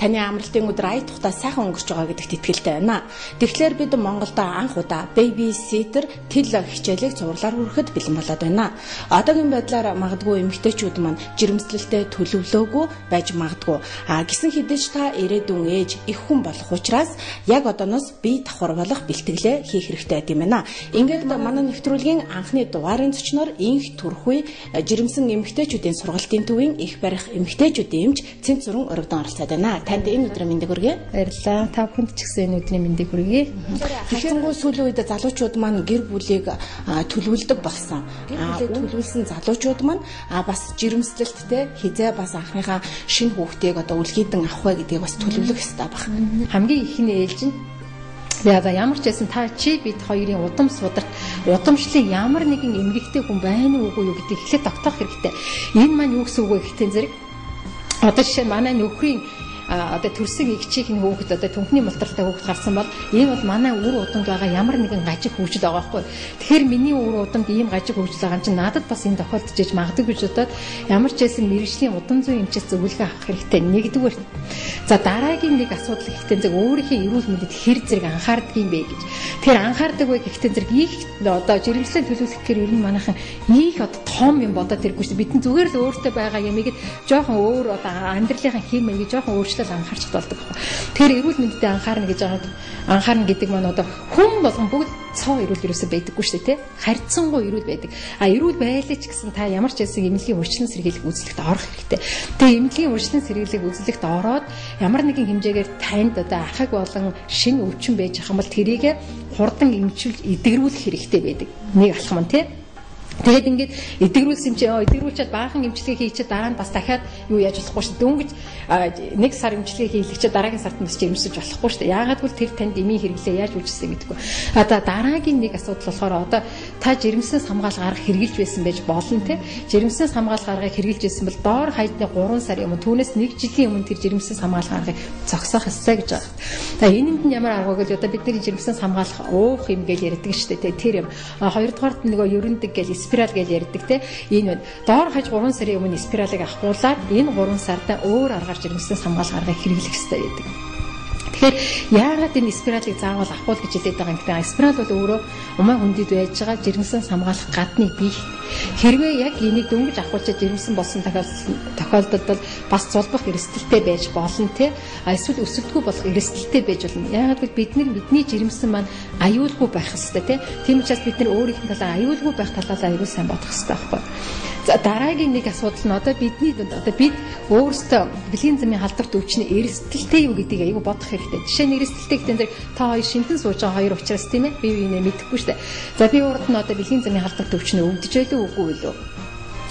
таны амралтын өдөр ая тухтаа сайхан өнгөрч байгаа гэдэгт итгэлтэй байна. Тэгэхээр бид Монголд анх удаа baby sitter тэл хичээлийг цувралаар хүрэхэд бэлэн болоод байна. Одоогийн байдлаар магадгүй эмэгтэйчүүд маань жирэмслэлтэд төлөвлөөгүй байж магадгүй. Гисэн хэдэж та ирээдүйн ээж их хүн болох учраас яг одооноос бие давхар болох бэлтгэлээ хийх хэрэгтэй гэм байна. Ингээд манай нэвтрүүлгийн анхны дугаарын зочноор инх төрхүй жирэмсэн эмэгтэйчүүдийн сургалтын төвийн их барих эмэгтэйчүүдийн эмч Цэнт Сүрэн өргөдөн оролцоод байна. Танд энэ өдрийн мэндийг хүргэе. Баярлалаа. Та бүхэнд ч гэсэн энэ өдрийн мэндийг хүргэе. Тэгэхээр сүүлийн үед залуучууд маань гэр бүлийг төлөвлөдөг болсон. Төлөвлөсөн залуучууд маань бас жирэмслэлттэй хизээ бас анхныхаа шинэ хүүхдийг одоо үлгийдэн авах вэ гэдгийг бас төлөвлөх хэрэгтэй байна. Хамгийн ихний ээлж нь ямар ч байсан та чи бид хоёрын удам сударт удамшлын ямар нэгэн эмгэгтэй хүн байна уугүй юу гэдгийг эхлээд тогтоох хэрэгтэй. Энэ маань юу гэсэн үг вэ гэхтэн зэрэг одоо жишээ манай нөхрийн одоо төрсөн игчийн хүүхэд одоо түнхний мултралтай хүүхэд гарсан бол ийм бол манай үр удамд байгаа ямар нэгэн гажиг хөгжил байгаа байхгүй. Тэгэхээр миний үр удамд ийм гажиг хөгжил байгаа чинь надад бас энэ тохиолдож иж магадгүй гэж бодоод ямар ч байсан мэрэгжлийн удам зүйн эмчээс зөвлөгөө авах хэрэгтэй. Нэгдүгээр. За дараагийн нэг асуудал ихтэй зэрэг өөрийнхөө эрүүл мэндэд хэр зэрэг анхаардаг юм бэ гэж. Тэгэхээр анхаардаг вэ гэхдээ зэрэг их одоо жирэмслэн төлөвлөх гэхээр ер нь манайхан их одоо том юм бодоод тэргүй шүү. Бид зүгээр л өөртөө байгаа ямиг жоохон өөр одоо амьдралынхаа хэм маягийг жоохон анхаарч болдог байхгүй. Тэгэхээр эрүүл мэндэд анхаарна гэдэг маань одоо хүн болгон бүгд цоо эрүүл ерөөсөө байдаггүй шүү дээ, тий? Харьцангуй эрүүл байдаг. Эрүүл байлаа ч гэсэн та ямар ч байсан эмнэлгийн урьдчилан сэргийлэх үзлэгт орох хэрэгтэй. Тэгээ эмнэлгийн урьдчилан сэргийлэх үзлэгт ороод ямар нэгэн хэмжээгээр танд одоо ахаг болон шинэ өвчин байж ах юм бол тэрийг хурдан эмчилж эдгэрүүлэх хэрэгтэй байдаг. Нэг алхам нь тий? Тэгээд ингээд эдгэрүүлсэн чи эдгэрүүлчихэд баахан эмчилгээ хийчихэд дараа нь бас дахиад юу яаж болохгүй шүү дээ. Дөнгөж нэг сар эмчилгээ хийлгэчихэд дараагийн сард нь бас жимсэж болохгүй шүү дээ. Яагаад гэвэл тэр танд эмийн хэрэглээ яаж үйлчилсэн гэдэггүй. Одоо дараагийн нэг асуудал болохоор одоо та жирэмснээс хамгаалах арга хэрэгжилж байсан байж болно те. Жирэмснээс хамгаалах аргыг хэрэгжилж байсан бол доор хаядны 3 сарын өмнө түүнээс 1 жилийн өмнө тэр жирэмснээс хамгаалах аргыг зогсоох ёстой гэж байгаа. Тэгээ энэнд нь ямар арга вэ гэвэл одоо бидний жирэмснээс хамгаалах уух юм гэж ярьдаг шүү дээ те. Тэр юм. Хоёрдугаарт нөгөө ерөндөг гэж спираль гэж ярьдаг те. Энэ доор хаж 3 сарын өмнө спиралыг авахгуулаад энэ 3 сарда өөр аргаар жирэмснээс хамгаалах аргыг хэрэглэх ёстой байдаг. Тэгэхээр яагаад энэ спиралыг заавал авах гэж хэлээд байгаа юм бэ? Спираль бол өөрөө умаа хүндэд байж байгаа жирэмснээс хамгаалах гадны бие. Хэрвээ яг энийг дөнгөж авахулчаад жирэмсэн болсон тохиолдолд бол бас зулбах эрсдэлтэй байж болно те. Эсвэл өсөлтгүй болох эрсдэлтэй байж болно. Яагаад гэвэл бидний жирэмсэн маань аюулгүй байх ёстой те. Тийм учраас бид нар өөрийнхөө талаар аюулгүй байх талаас аюул сайн бодох ёстой байхгүй. За дараагийн нэг асуудал нь одоо бид өөрсдөө бэлгийн замын халдварт өвчний эрсдэлтэй юу гэдгийг аюул бодох хэрэгтэй. Жишээ нь эрсдэлтэй гэдэг нь та хоёр шинтэн сууж байгаа хоёр учраас тийм ээ. Би юунэ мэдэхгүй шүү дээ. За би урд нь одоо бэлгийн замын халдварт өвчний өвдөж байлгүй үгүй юу?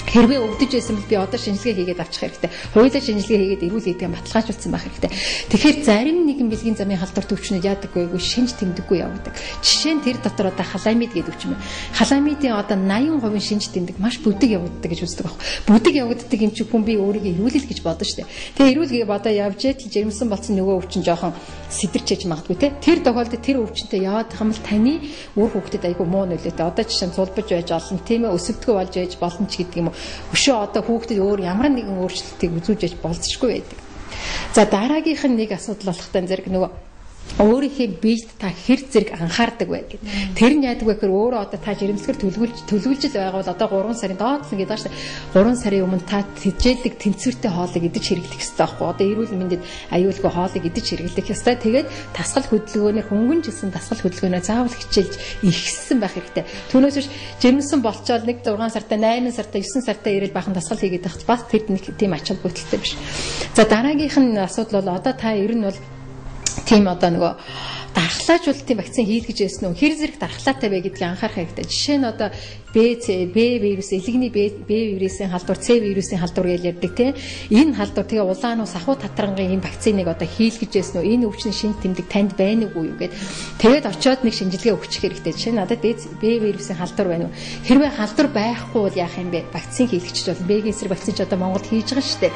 Хэрвээ өвдөж байсан бол би одоо шинжилгээ хийгээд авчих хэрэгтэй. Хоёулаа шинжилгээ хийгээд эрүүл эдгээр баталгаажуулсан байх хэрэгтэй. Тэгэхээр зарим нэгэн бэлгийн замын халдварт өвчнөд яадаггүй шинж тэмдэггүй явдаг. Жишээ нь тэр дотор одоо халамид гэдэг өвчин байна. Халамидын одоо 80% шинж тэмдэг маш бүдэг явагддаг гэж үздэг байхгүй. Бүдэг явагддаг юм чи хүн би өөрийгөө эрүүлэл гэж бодно шүү дээ. Тэгээ эрүүлгээ бодоо явж жирэмсэн болсон нөгөө өвчин жоохон сэтэрч яж магадгүй те. Тэр тохиолдолд тэр өвчнөд яваад байгаа юм бол таны үр хөвгөдөд айгүй муу нөлөөтэй. Одоо жишээ нь цулбаж байж олон тийм ээ өсөвдгөө болж байж болно ч гэдэг юм уу. Өшөө одоо хүүхдэд өөр ямар нэгэн өөрчлөлтийг үзүүлж яж болцсохгүй байдаг. За дараагийнх нь нэг асуудал болох тань зэрэг нөгөө өөрийнхөө биед та хэр зэрэг анхаардаг вэ гэдэг. Тэр нь яадаг вэ гэхээр өөрөө одоо та жирэмслэгээр төлөвлөж байгаа бол одоо 3 сарын доод л гэдэг шүү дээ. 3 сарын өмнө та тэжээлэг тэнцвэртэй хоолыг идэж хэрэглэх ёстой байхгүй. Одоо эрүүл мэндэд аюулгүй хоолыг идэж хэрэглэх ёстой. Тэгээд дасгал хөдөлгөөнөөр хөнгөн жилсэн дасгал хөдөлгөөнөөр заавал хичээлж ихссэн байх хэрэгтэй. Түүнээс биш жирэмсэн болчоод нэг 6 сартаа 8 сартаа 9 сартаа ирэл бахан дасгал хийгээд байх бас тэр нэг тийм ач холбогдолтой биш. За дараагийнх нь асуудал бол одоо та ер нь бол тийм одоо нөгөө дархлаажуулалтын вакцин хийлгэж байсан нь хэр зэрэг дархлаатай вэ гэдгийг анхаарах хэрэгтэй. Жишээ нь одоо B вирус, элэгний B вирусын халдвар, C вирусын халдвар гэж ярьдаг тийм. Энэ халдвар тэгээ улаан ус ахуй татрангийн энэ вакциныг одоо хийлгэж байсан нь энэ өвчний шинж тэмдэг танд байна уу юу гэд. Тэгээд очиод нэг шинжилгээ өгчих хэрэгтэй. Жишээ нь надад B вирусын халдвар байна уу? Хэрвээ халдвар байхгүй бол яах юм бэ? Вакцин хийлгэж бол B-гийн эсрэг вакцин ч одоо Монголд хийж байгаа шүү дээ.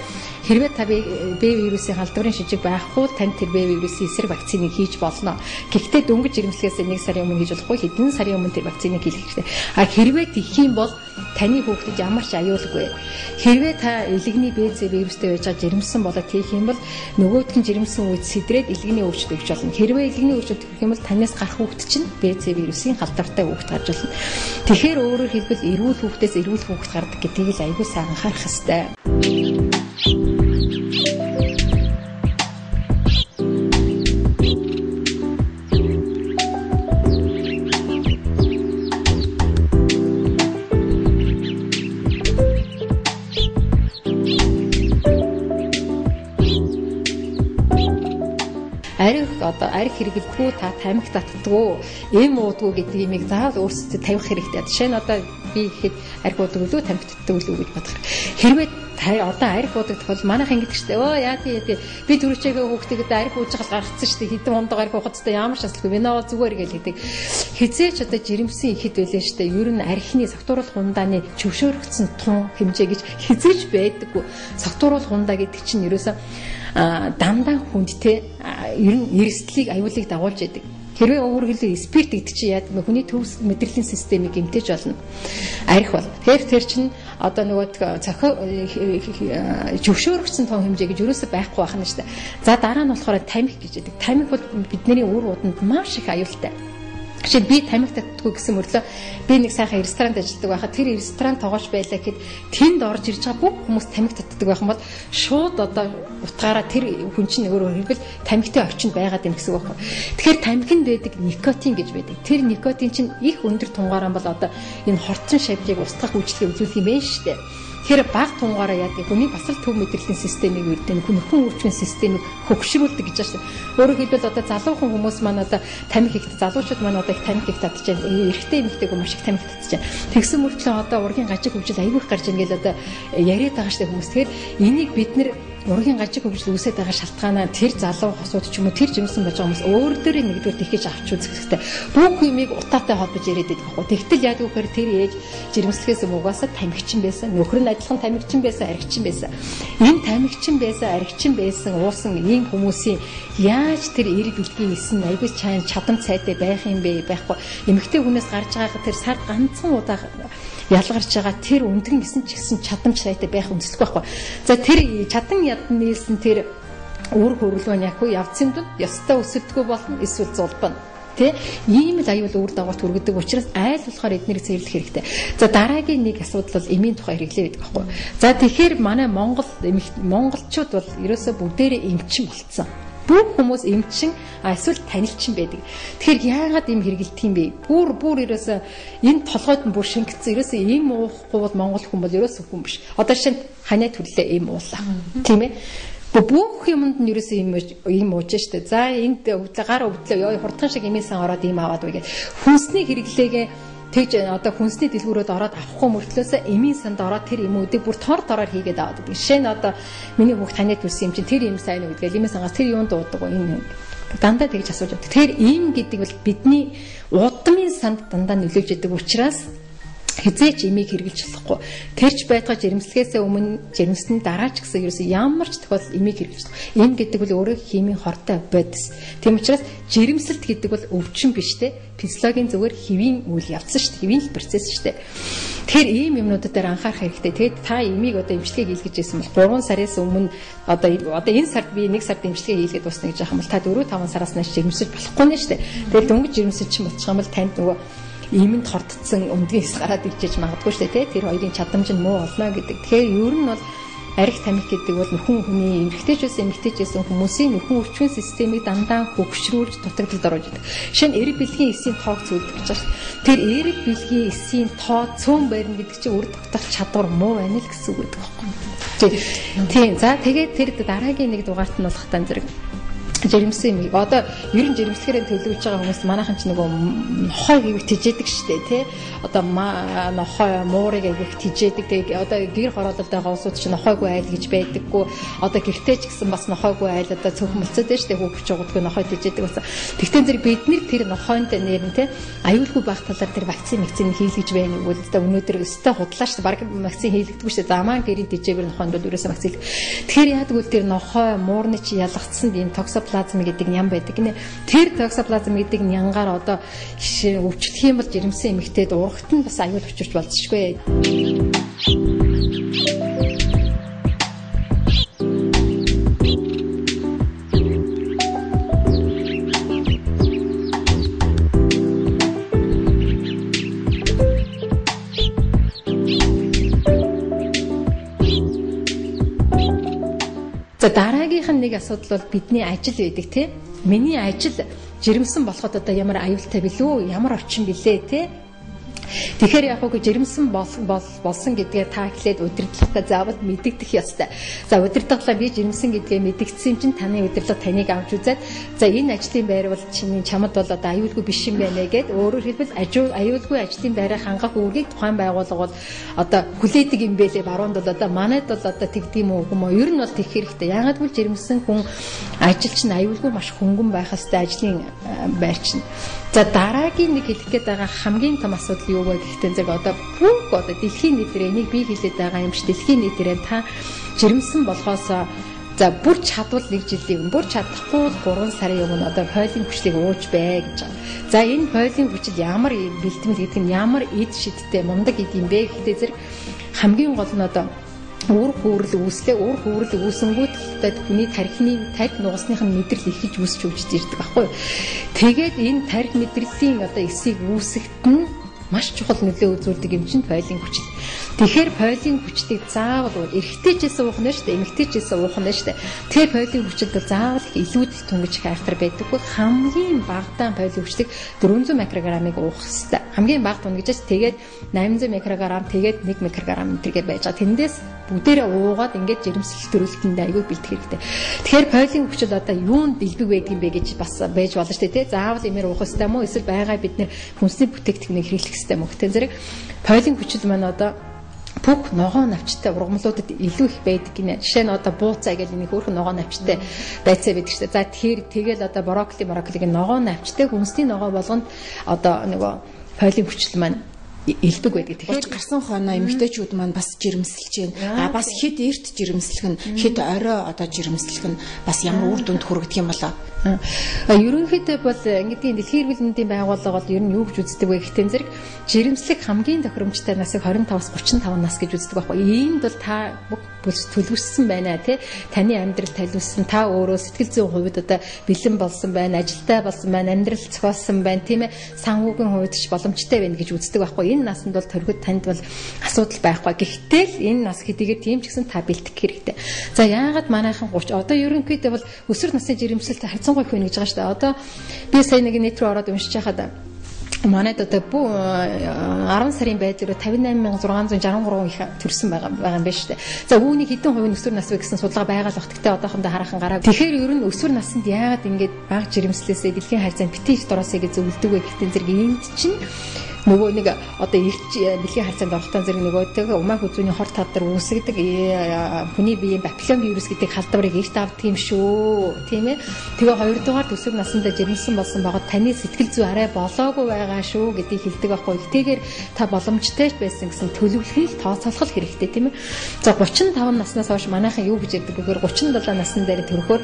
Хэрвээ та B вирусын халдварын шижиг байхгүй танд тэр B вирусын эсрэг вакциныг хийж болно. Гэхдээ дөнгөж жирэмслэгээс 1 сарын өмнө хийж болохгүй хэдэн сарын өмнө тэр вакциныг хийх хэрэгтэй. Хэрвээ тийх юм бол таны хүүхдэд ямар ч аюулгүй. Хэрвээ та элэгний БЦ вирустэй байж байгаа жирэмсэн болоод тийх юм бол нөгөөдх нь жирэмсэн үед сэдрээд элэгний өвчт өгч болно. Хэрвээ элэгний өвчт өгөх юм бол танаас гарах хүүхд чинь БЦ вирусын халдвартай хүүхд гарч болно. Тэгэхээр өөрөөр хэлбэл эрүүл хүүхдээс эрүүл хүүхд гардаг гэдгийг л аягүй сайн анхаарах хэрэгтэй. Арх хэрэглэдэггүй та тамхи татдаггүй эм уудгүй гэдэг имийг заавал өөрсдөө тавих хэрэгтэй. Жишээ нь одоо би ихэд арх уудаг үлээ тамхи татдаг үлээ гэж бодох. Хэрвээ одоо арх уудаг тохиол манайх ингэдэг штэ. Яа тий би түрүүчээгээ хүүхдтэйгээ арх ууж байгаа гарцсан штэ. Хэдэн ондоо арх уухадтай ямар ч асуудалгүй. Виноо зүгээр гэж хэлдэг. Хизээч одоо жирэмсэн ихэд байлаа штэ. Ер нь архины согтууруулах ундааны зөвшөөрөгдсөн тун хэмжээ гэж хизээч байдаггүй. Согтууруулах ундаа гэдэг чинь ерөөсөө дандаа хүндтэй ер нь эрсдлийг аюулыг дагуулж яадаг. Хэрвээ өөрөөр хэлбэл спирт гэдэг чинь яадаг вэ? Хүний төвс мэдрэлийн системийг гэмтэж болно. Арх бол. Тэгэхээр тэр чинь одоо нөгөө зөвшөөрөгдсөн тун хэмжээ гэж ерөөсөй байхгүй байх нь шүү дээ. За дараа нь болохоор тамхи гэж яадаг. Тамхи бол бидний үр уданд маш их аюултай. Жишээ би тамхи татдаггүй гэсэн мөрлөө би нэг сайхан ресторанд ажилладаг байхад тэр ресторан тоогооч байлаа гэхэд тэнд орж ирж байгаа бүх хүмүүс тамхи татдаг байх юм бол шууд одоо утгаараа тэр хүн чинь өөрөөр хэлбэл тамхитай орчинд байгаад юм гэсэн үг байна. Тэгэхээр тамхинд байдаг никотин гэж байдаг. Тэр никотин чинь их өндөр тунгаараа бол одоо энэ хортон шавьжийг устгах үйлчлэгээ үзүүлэх юм байна шүү дээ. Тэр баг тунгаараа яадаг хүний бас л төв мэдрэлийн системийг үрдэн нөхөн өвчмөн системийг хөгшрүүлдэг гэж байна. Өөрөөр хэлбэл одоо залуухан хүмүүс маань одоо тамхи ихтэй залуучууд маань одоо их тамхи их татчихжээ. Эрэгтэй эмэгтэйг маш их тамхи татчихжээ. Тэгсэн мөртлөө одоо ургийн гажиг хөвжил аягүй их гарч ийн гэл одоо яриад байгаа штэ хүмүүс. Тэгэхээр энийг бид нэр ургийн гажиг хөвжил үүсээд байгаа шалтгаанаа тэр залуу хосууд ч юм уу тэр жимсэн байж байгаа хүмүүс өөр дөөрийн нэгдүгээр тэгэж авч үзэх хэрэгтэй. Бүх юмыг утаатай холбож яриад байдаг байхгүй. Тэгтэл яадаг вэхээр тэр ээж жирэмслэхээс угаасаа тамхичин байсан. Нөхөр нь адилхан тамхичин байсан, архичин байсан. Энэ тамхичин байсан, архичин байсан уусан ийм хүмүүсийн яаж тэр эр бэлгийн эсн аягүй чайн чадам цайтай байх юм бэ? Байхгүй. Эмэгтэй хүнээс гарч байгаа тэр сард ганцхан удаа ялгарч байгаа тэр өндгөн гисэн ч гэсэн чадамж сайтай байх үндэслэх байхгүй. За тэр чадан ядан нийлсэн тэр үр хөврөлөө яг уу явцын тул ёстой өсөлтгөө болно эсвэл зулбана. Тэ ийм л аюул үр дагаварт хүргэдэг учраас айл болохоор эднэрийг цэвэрлэх хэрэгтэй. За дараагийн нэг асуудал бол эмийн тухай хэрэглээ гэдэг байхгүй. За тэгэхээр манай монголчууд бол ерөөсөө бүгдээрээ эмчин болцсон. Бүх хүмүүс эмчин эсвэл танилчин байдаг. Тэгэхээр яагаад ийм хэрэгэлдэг юм бэ? Бүр ерөөсөө энэ толгойд нь бүр шингэцсэн. Ерөөсөө ийм уухгүй бол монгол хүн бол ерөөсөө хүн биш. Одоо шинэ ханаа төрлөө ийм уулаа. Тийм ээ. Бүх юмд нь ерөөсөө ийм ууж штэ. За энд гар өвдлөө хурдхан шиг эмээсэн ороод ийм аваад байгаад хүнсний хэрэглээгээ тэгж одоо хүнсний дэлгүүрөд ороод авахгүй мөртлөөсөө эмийн санд ороод тэр эмүүдийг бүр тор дороор хийгээд аваад байдаг. Жишээ нь одоо миний хүүхд таньд үлсэн юм чинь тэр эм сайн уу гэдгээл эмийн сангаас тэр юунд уудаг энэ дандаа тэгж асууж байдаг. Тэгэхээр эм гэдэг бол бидний удмын санд дандаа нөлөөж яадаг учраас хизээч эмийг хэрэгжилж болохгүй. Тэрч байтугай жирэмслэхээс өмнө жирэмсний дараа ч гэсэн ерөөсөө ямар ч тохиолдолд эмийг хэрэгжилж болохгүй. Эм гэдэг бол өөрөө химийн хортой бодис. Тийм учраас жирэмсэлт гэдэг бол өвчин биш те. Физиологийн зүгээр хэвийн үйл явц шүү дээ. Хэвийн л процесс шүү дээ. Тэгэхээр ийм юмнуудад дээр анхаарах хэрэгтэй. Тэгээд та эмийг одоо эмчилгээ хийлгэж байсан бол 3 сараас өмнө одоо энэ сард би 1 сард эмчилгээ хийлгээд дуусна гэж яхам бол та 4-5 сараас нааш жирэмсэж болохгүй нэ шүү дээ. Тэгээд дөнгөж жирэмсэж чинь болчих юм бол танд нөгөө эмэнд хортцсон өндгөөс гараад иржээж магадгүй шүү дээ. Тэр хоёрын чадамж нь муу болно гэдэг. Тэгэхээр ер нь бол арх тамхи гэдэг бол нөхөн хүний эмэгтэйчээс хүмүүсийн нөхөн өвчмөн системийг дандаа хөгшрүүлж дутагдaltaд оруулж идэг. Жишээ нь эрэг бэлгийн эсийн тоог цөлдөг гэж байна. Тэр эрэг бэлгийн эсийн тоо цөөн байрна гэдэг чинь үр тогтох чадвар муу байна л гэсэн үг гэдэг байхгүй. Тийм. За тэгээд тэр дараагийн нэг дугаарт нь болох тань зэрэг жирэмсэн юм. Одоо ер нь жирэмслэхээр төлөвлөж байгаа хүмүүс манайхан ч нөгөө нохой гэвч тижээдэг штэ тий. Одоо нохой муурыг гэвч тижээдэг. Тэгээ одоо гэр хороололтой гоосууд ч нохойгүй айл гэж байдаггүй. Одоо гэртээ ч гэсэн бас нохойгүй айл одоо цөөхөн болцоод байна штэ. Хүүхч жогдгүй нохой тижээдэг бас. Тэгтээ зэрэг бид нэр тэр нохойнд нэр нь тий аюулгүй байх талаар тэр вакцин хийлгэж байна уу гэдэг. Өнөөдөр өстэй худлаа штэ. Бараг вакцин хийлгдэггүй штэ. Замаа гэрийн тижээгээр нохойнд бол ерөөсөө вакцин. Тэгэхээр яадаг үл тэр нохой муурны чи ялгцсанд энэ токсо токсоплазм гэдэг ням байдаг гинэ. Тэр токсоплазм гэдэг нянгаар одоо өвчлөх юм бол жирэмсэн эмэгтэйд урагт нь бас аюул учирч болцшгүй. За дараагийнх нь нэг асуудал бол бидний ажил байдаг тийм. Миний ажил жирэмсэн болоход одоо ямар аюултай билүү, ямар орчин билээ тийм. Тэгэхээр яг үгүй жирэмсэн болсон гэдгээ та эхлээд удирдлагаа заавал мэддэгдэх ёстой. За удирдлагаа би жирэмсэн гэдгээ мэдгдсэн чинь таны удирдлага таныг авч үзээд за энэ ажлын байр бол чамд бол одоо аюулгүй биш юм байна гэд өөрөөр хэлбэл аюулгүй ажлын байраа хангах үүргийг тухайн байгууллага бол одоо хүлээдэг юм бэлээ. Баруунд бол одоо манайд бол одоо тэгдэм үү юм уу? Ер нь бол тэгэх хэрэгтэй. Яагаад гэвэл жирэмсэн хүн ажилч нь аюулгүй маш хөнгөн байх хэвээр ажлын байр чинь. За дараагийн нэг хэлэх гээд байгаа хамгийн том асуудал юу вэ гэхдээ зэрэг одоо бүх одоо дэлхийн нийтээр энийг би хэлээд байгаа юм шиг дэлхийн нийтээр та жирэмсэн болохоос за бүр чадвал 1 жилийн бүр чадахгүй 3 сарын өмнө одоо хуулийн хүчлийг ууж бай гэж байгаа. За энэ хуулийн хүчил ямар бэлтгэл гэдэг нь ямар эд шидтэй мундаг идэм бэ гэхдээ зэрэг хамгийн гол нь одоо уур хөөрөл үүсэнгүүт хүний тархи нугасных нь мэдрэл ихэж үүсч ирдэг байхгүй юу. Тэгээд энэ тархи мэдрэлийн одоо эсийг үүсгэхэд нь маш чухал нөлөө үзүүлдэг юм чинь фойлын хүчил. Тэгэхээр фойлын хүчлийг заавал эрэгтэйчээсээ уух нь шүү дээ, эмэгтэйчээсээ уух нь шүү дээ. Тэгэхээр фойлын хүчил бол заавал илүүдэл түнгэж хайхтар байдаггүй. Хамгийн багадан фойлын хүчлийг 400 микрограммыг уух хэрэгтэй. Хамгийн бага тунгажээс тэгээд 800 микрограмм тэгээд 1 микрограмм мэтэргээ байж байгаа. Тэндээс бүгдээрээ уугаад ингээд жирэмслэл төрөлтөнд аягүй бэлдэх хэрэгтэй. Тэгэхээр фойлын хүчил одоо юунд дэлбэг байдаг юм бэ гэж бас байж болно шүү дээ. Заавал имээр уух хэрэгтэй мó эсвэл байгаа бид нэр хүнсний бүтээгдэхүүнийг хэрэглэх хэрэгтэй мó. Тэгтэн зэрэг фойлын хүчил маань одоо бүх ногоо навчтай ургамлуудад илүү их байдаг гинэ. Жишээ нь одоо бууцаа гэж нэг хөөрхөн ногоо навчтай байцаа байдаг шүү дээ. За тэгэл одоо брокколиг ногоо навчтай хүнсний ногоо болгонд одоо нөгөө фойлын хүчил маань элбэг байдаг. Тэгэхээр гарсан хойноо эмэгтэйчүүд маань бас жирэмсэлж байна. Бас хэд эрт жирэмслэх нь хэд орой одоо жирэмслэх нь бас ямар үр дүнд хүргэх юм болоо. Ерөнхийдөө бол ингэдгийн дэлхийн эрүүл мэндийн байгууллага бол ер нь юу гэж үздэг вэ гэхтэн зэрэг жирэмслэх хамгийн тохиромжтой насыг 25-аас 35 нас гэж үздэг байхгүй. Иймд бол та төлөвлөсөн байна тий. Таны амьдрал талиулсан, та өөрөө сэтгэл зүйн хувьд одоо бэлэн болсон байна, ажилтай болсон байна, амьдрал зохиолсон байна тийм ээ. Санхүүгийн хувьд ч боломжтой байна гэж үздэг байхгүй. Энэ насанд бол төрөхөд танд бол асуудал байхгүй. Гэхдээ л энэ нас хэдийгээр тийм ч гэсэн та бэлтгэх хэрэгтэй. За яагаад манайхан 30 одоо ерөнхийдөө бол өсвөр насны жирэмслэлт харьцангуй их байна гэж байгаа шүү дээ. Одоо би сая нэг нэт рүү ороод уншиж байхад манайд одоо 10 сарын байдлаар 58663 их төрсэн байгаа юм байна шүү дээ. За үүний хэдэн хувийн өсвөр нас вэ гэсэн судалгаа байгаа л бах. Тэгтээ одоохондоо хараахан гараа. Тэгэхээр ер нь өсвөр наснд яагаад ингэж бага жирэмслээсээ дэлхийн харьцаанд битгий дороосоо гэж зөвлөдөг вэ гэхдээ зэрэг энд чинь нөгөө нэг одоо дэлхийн харьцаанд орохтон зэрэг нөгөөтэйг умаа хүзүүний хор тадар үүсгдэг хүний биеийн папиллом вирус гэдэг халдварыг эрт авдаг юм шүү. Тийм ээ. Тэгээ хоёрдугаар өсвөр насндаа жирэмсэн болсон байгаа таны сэтгэл зүй арай болоогүй байгаа шүү гэдгийг хэлдэг байхгүй. Тэгтээгээр та боломжтой байсан гэсэн төлөвлөхийг тооцоолох хэрэгтэй тийм ээ. За 35 наснаас хойш манайхан юу гэж ярьдаг гэхээр 37 насны дээр төрөхөөр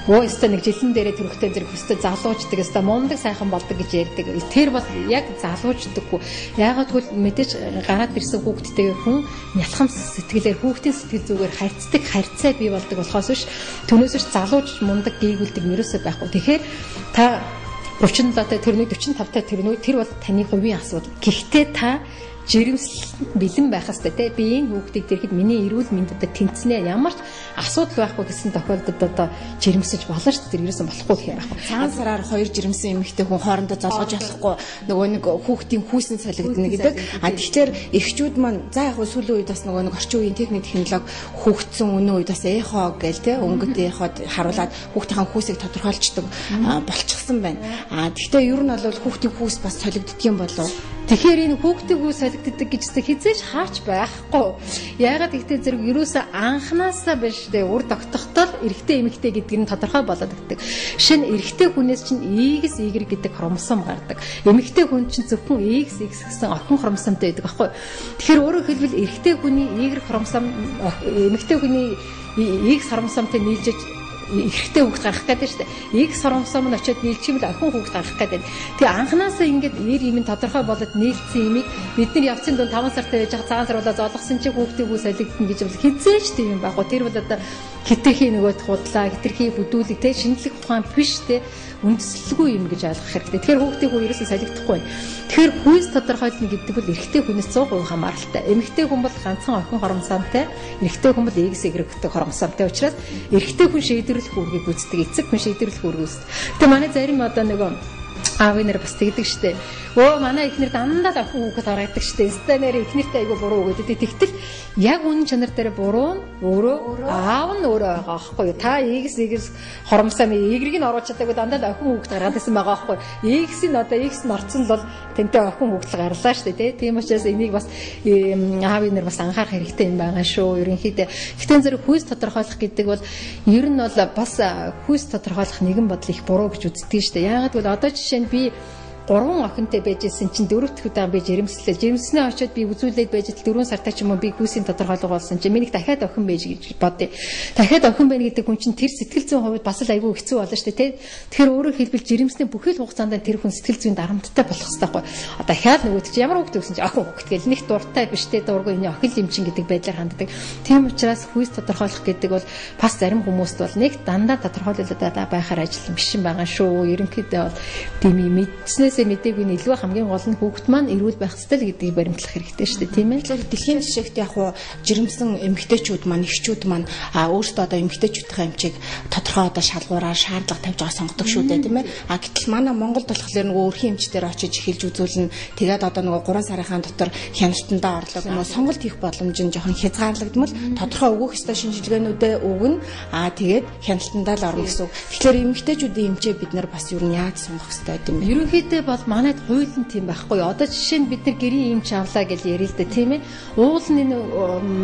өөстө нэг жилэн дээрээ төрөхтэй зэрэг хөстө залуучдаг өстө мундаг сайхан болдог гэж ярьдаг. Тэр бол яг залуучдаггүй. Яагаад гэвэл мэдээж гараад ирсэн хүүхдтэйгээ хүн ялхам сэтгэлээр хүүхдийн сэтгэл зүгээр харьцдаг харьцаа бий болдог болохоос биш түүнээс ч залууч мундаг гээгүүлдэг мөрөөсөө байхгүй. Тэгэхээр та 37-тай төрний 45-тай төрний тэр бол таны хувийн асуудал. Гэхдээ та жирэмслэлд бэлэн байх хэрэгтэй те биеийн хүүхдийг дэрхэд миний эрүүл мэнд одоо тэнцэнэ ямар ч асуудал байхгүй гэсэн тохиолдолд одоо жирэмсэж болно шүү дээ тэр ерөөсөн болохгүй гэх юм байхгүй. Цагаан сараар 2 жирэмсэн эмэгтэй хүн хоорондоо золгож болохгүй нөгөө нэг хүүхдийн хүүсэн солигдно гэдэг. Тэгэхээр эхчүүд маань за яг сүүлийн үед бас нөгөө нэг орчин үеийн техник технологи хүүхдсэн өнөө үед бас эхо гээл те өнгөт эход харуулад хүүхдийн хүүсийг тодорхойлцдог болчихсон байна. Гэхдээ ер нь бол хүүхдийн хүүс бас солигддөг юм болов. Тэгэхээр энэ хүүхдийн хүүс солигддог гэжтэй хизээж хаач байхгүй. Яагаад гэхдээ зэрэг ерөөсөө анханасаа биш дээ үр тогтохдоо эрэгтэй эмэгтэй гэдэг нь тодорхой болоод өгдөг. Шинэ эрэгтэй хүнээс чинь X гэдэг хромосом гардаг. Эмэгтэй хүн чинь зөвхөн X гэсэн охин хромосомтой байдаг байхгүй. Тэгэхээр өөрөөр хэлбэл эрэгтэй хүний Y хромосом эмэгтэй хүний X хромосомтой нийлжиж эрэгтэй хүүхд гарах гэдэг шүү дээ. X хромосом нь очиод нийлчихвэл охин хүүхд гарах гэдэг. Тэгээ анханасаа ингээд эр юм тодорхой болоод нийлсэн юмыг бид нар явцын дунд 5 сартай байж байгаа цагаан сар болоо зоолгосон чи хүүхдийн хүү солигдно гэж бол хизээч тийм юм байхгүй. Тэр бол одоо хитрхийн нөгөө худлаа, хитрхийн бүдүүлэг те шинжлэх ухаан биш те үндэслэлгүй юм гэж ойлгох хэрэгтэй. Тэгэхээр хүүхдийн хүү ерөөсөө солигдохгүй. Тэгэхээр хүйс тодорхойлно гэдэг бол эрэгтэй хүнээс 100% хамааралтай. Эмэгтэй хүн бол ганцхан охин хормосомтой, эрэгтэй хүн бол XY-тэй хормосомтой учраас эрэгтэй хүн шийдвэрлэх үүргийг гүйцэтгэх, эцэг хүн шийдвэрлэх үүрэг үүсдэг. Тэгээ манай зарим одоо нөгөө аав нэр бас тэгдэг штеп. Өө манай ихнэр дандаа л охин хүүхэд харагдаг штеп. Стэнээр ихнэртэй айгу буруу гэдэг. Тэгтэл яг үнэн чанар дээр буруу нь өөрөө аав нь өөрөө байгаа аахгүй юу? Та X хормосоо Y-ийг нь оруулж чадаагүй дандаа л охин хүүхэд гаргаад байсан байгаа аахгүй юу? X нь одоо X нь орцсон л бол тэнтэй охин хүүхэд гарлаа штеп тий. Тийм учраас энийг бас аав нэр бас анхаарах хэрэгтэй юм байгаа шүү. Ерөнхийдөө гэтэн зэрэг хүйс тодорхойлох гэдэг бол ер нь бол бас хүйс тодорхойлох нэгэн бодол их буруу гэж үздэг штеп. Яагаад гэвэл одоо жишээ нь би 3 охинтой байж исэн чинь 4 дахь удаа би жирэмслээ. Жирэмснээ очиод би үзүүлээд байж 4 сартай ч юм уу би гүйсийн тодорхойлго болсон чинь миний дахиад охин байж гэж бодъё. Дахиад охин байна гэдэг хүн чинь тэр сэтгэл зүйн хувьд бас л айгүй хэцүү болно шүү дээ, тий. Тэгэхээр өөрөөр хэлбэл жирэмсний бүхэл хугацаанд тэр хүн сэтгэл зүйн дарамттай болох хэрэгтэй байхгүй. Дахиад нөгөөд чи ямар хөвгт өгсөн чи охин хөвгт гэл нэг дуртай биштэй дургүй энэ охин эмчин гэдэг байдлаар ханддаг. Тийм учраас хүйс тодорхойлох гэдэг бол бас зарим хүмүүст бол нэг дандаа тодорхойлолтой байхаар ажил биш юм байгаа шүү. Ерөнхийдөө бол тийм мэдснээс мэдээгүй нь илүү хамгийн гол нь хүүхэд маань эрүүл байх ёстой л гэдгийг баримтлах хэрэгтэй шүү дээ, тийм ээ. Тэгэхээр дэлхийн жишээт яг хуу жирэмсэн эмэгтэйчүүд маань, эхчүүд маань өөрсдөө одоо эмэгтэйчүүдийн эмчийг тодорхой одоо шалгуураар шаардлага тавьж байгаа сонгодог шүү дээ, тийм ээ. Гэтэл манай Монголд болохоор нөгөө өрхийн эмчдэр очиж эхэлж үзүүлнэ. Тэгээд одоо нөгөө 3 сарын дотор хяналтандаа орлоо нөгөө сонголт хийх боломж нь жоохон хязгаарлагдмал тодорхой өгөх ёстой шинжилгээнүүдээ өгнө. Тэгээд хяналтандаа л орно гэсэн үг. Тэгэхээр эмэгтэйчүүдийн эмчээ бид нар бас юу яаж сонгох ёстой юм бэ? Ерөнхийдөө бол манайд хууль нь тийм байхгүй. Одоо жишээ нь бид нар гэрийн эмч авлаа гэж ярил л дээ, тийм ээ. Уул нь энэ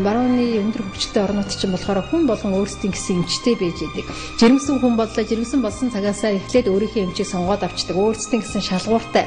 барууны өндөр хөгжөлтэй орнууд чинь болохоор хүн болгон өөрсдийн гэсэн эмчтэй байж идэг. Жирэмсэн хүн боллоо, жирэмсэн болсон цагаасаа эхлээд өөрийнхөө эмчийг сонгоод авчдаг. Өөрсдийн гэсэн шалгууртай.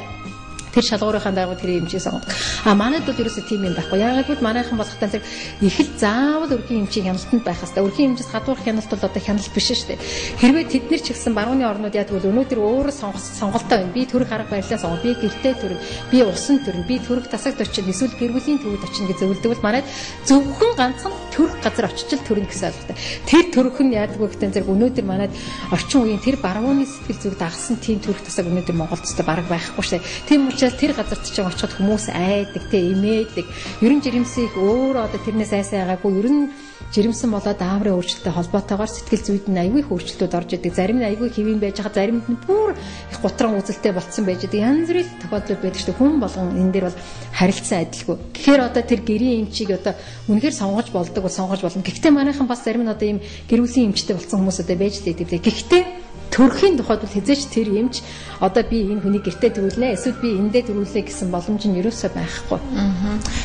Тэр шалгуурынхаа дагуу тэр эмчийг сонгодог. Манайд бол ерөөсөө тийм юм байхгүй. Яагаад гэвэл манайхан болохтаа зэрэг их л заавал өрхийн эмчийг хяналтанд байх хэрэгтэй. Өрхийн эмчээс гадуурх хяналт бол одоо хяналт биш шүү дээ. Хэрвээ тэд нар ч гэсэн барууны орнууд яадаг бол өнөөдөр өөрөө сонголтоо байна. Би төрөх арга барилаа сонгоо. Би гэртээ төрнө. Би усан төрнө. Би төрөх тасагт очино. Эсвэл гэр бүлийн төвөд очино гэж зөвлөдөг бол манайд зөвхөн ганцхан төрөх газар очиж л төрнө гэсэн ойлголтой. Тэр төрөх нь яадаг вэ гэхтэн зэрэг өнөөдөр манайд орчин үеийн тэр барууны сэтгэл зүг дагсан тийм төрөх тасаг өнөөдөр Монголд ч бараг байхгүй шүү дээ. Тийм тэр газарт чинь очиход хүмүүс айдаг, тэ имээдэг. Ер нь жирэмсийг өөрөө одоо тэрнээс айсаагаагүй ер нь жирэмсэн болоод ааврын өөрчлөлттэй холбоотойгоор сэтгэл зүйд нь аягүй их өөрчлөлтүүд орж идэг. Зарим нь аягүй хэвийн байж байгаа, заримд нь бүр их гутран үзэлтэй болцсон байж идэг. Янз бүрийн тохиолдол байдаг шүү дээ. Хүн болгон энэ дээр бол харилцан адилгүй. Тэгэхээр одоо тэр гэрийн эмчийг одоо үнэхээр сонгож болдог бол сонгож болно. Гэхдээ манайхан бас зарим нь одоо ийм гэр бүлийн эмчтэй болсон хүмүүс одоо байж идэг. Гэхдээ төрхийн тухайд бол хязгаарч тэр эмч одоо би энэ хүний гэртээ төрүүлнэ эсвэл би эндээ төрүүлээ гэсэн боломж нь ерөөсөө байхгүй.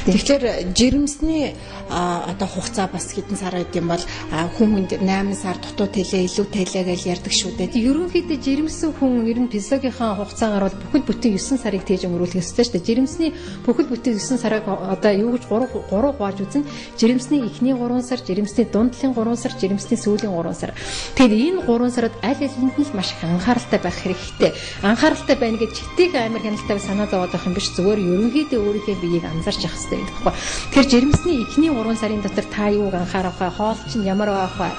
Тэгэхээр жирэмсний одоо хугацаа бас хэдэн сар гэдэг юм бол хүмүүнд 8 сар дутуу тэлээ илүү тэлээ гэж ярьдаг шүү дээ. Ерөнхийдөө жирэмсэн хүн ер нь физиологийнхаа хугацаагаар бол бүхэл бүтэн 9 сарыг тээж өнгөрүүлэх ёстой шүү дээ. Жирэмсний бүхэл бүтэн 9 сарыг одоо юу гэж 3 хувааж үзнэ. Жирэмсний эхний 3 сар, жирэмсний дундлын 3 сар, жирэмсний сүүлийн 3 сар. Тэгэхээр энэ 3 сард аль алинд нь маш их анхааралтай байх хэрэгтэй. Анхааралтай байна гэж читийг амар хяналттай санаа зовоод байх юм биш, зүгээр ерөнхийдөө өөрийнхөө биеийг анзаарч явах хэрэгтэй байдаг байхгүй. Тэгэхээр жирэмсний эхний 3 сарын дотор та юуг анхаарах вэ? Хоол чинь ямар байх вэ?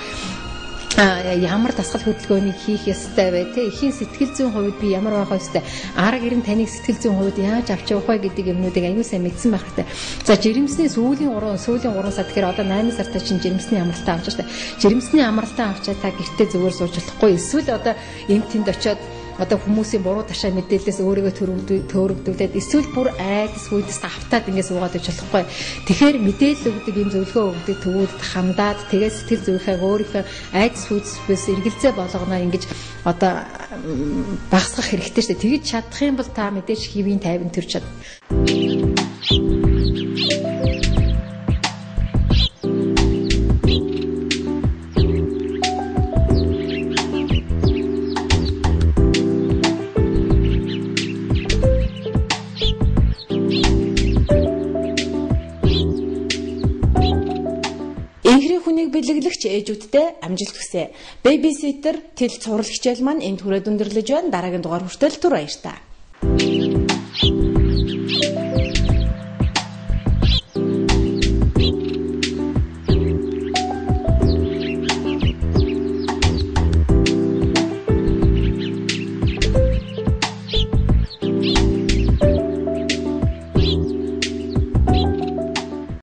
Ямар дасгал хөдөлгөөнийг хийх ёстой вэ? Тэ эхийн сэтгэл зүйн хувьд би ямар байх ёстой? Арга гэрэн таныг сэтгэл зүйн хувьд яаж авч явах вэ гэдэг юмнуудыг аюул сайн мэдсэн байх хэрэгтэй. За жирэмсний сүүлийн 3 сар тэгэхээр одоо 8 сартай чинь жирэмсний амралтаа авч байгаа. Жирэмсний амралтаа авчаа та гэртээ зүгээр сууж болохгүй. Эсвэл одоо энд тэнд очиод одоо хүмүүсийн буруу ташаа мэдээлэлээс өөрийгөө төөрөгдүүлээд эсвэл бүр айдас хүйдэс автаад ингэ суугаад иж болохгүй. Тэгэхээр мэдээлэл өгдөг юм зөвлөгөө өгдөг төвүүд хамдаад тэгээ сэтгэл зүйнхээ өөрийнхөө айдас хүйдэс эргэлзээ болгоно ингэж одоо багасгах хэрэгтэй шүү дээ. Тэгж чадах юм бол та мэдээж хэвийн тайван төрч чад. Чихрийн хүнийг бэлэглэгч ээжүүдтэй амжилт хүсье. Babysitter тэл цуврал хичээл маань энд хүрээд өндөрлөж байна. Дараагийн дугаар хүртэл түр баярлалаа.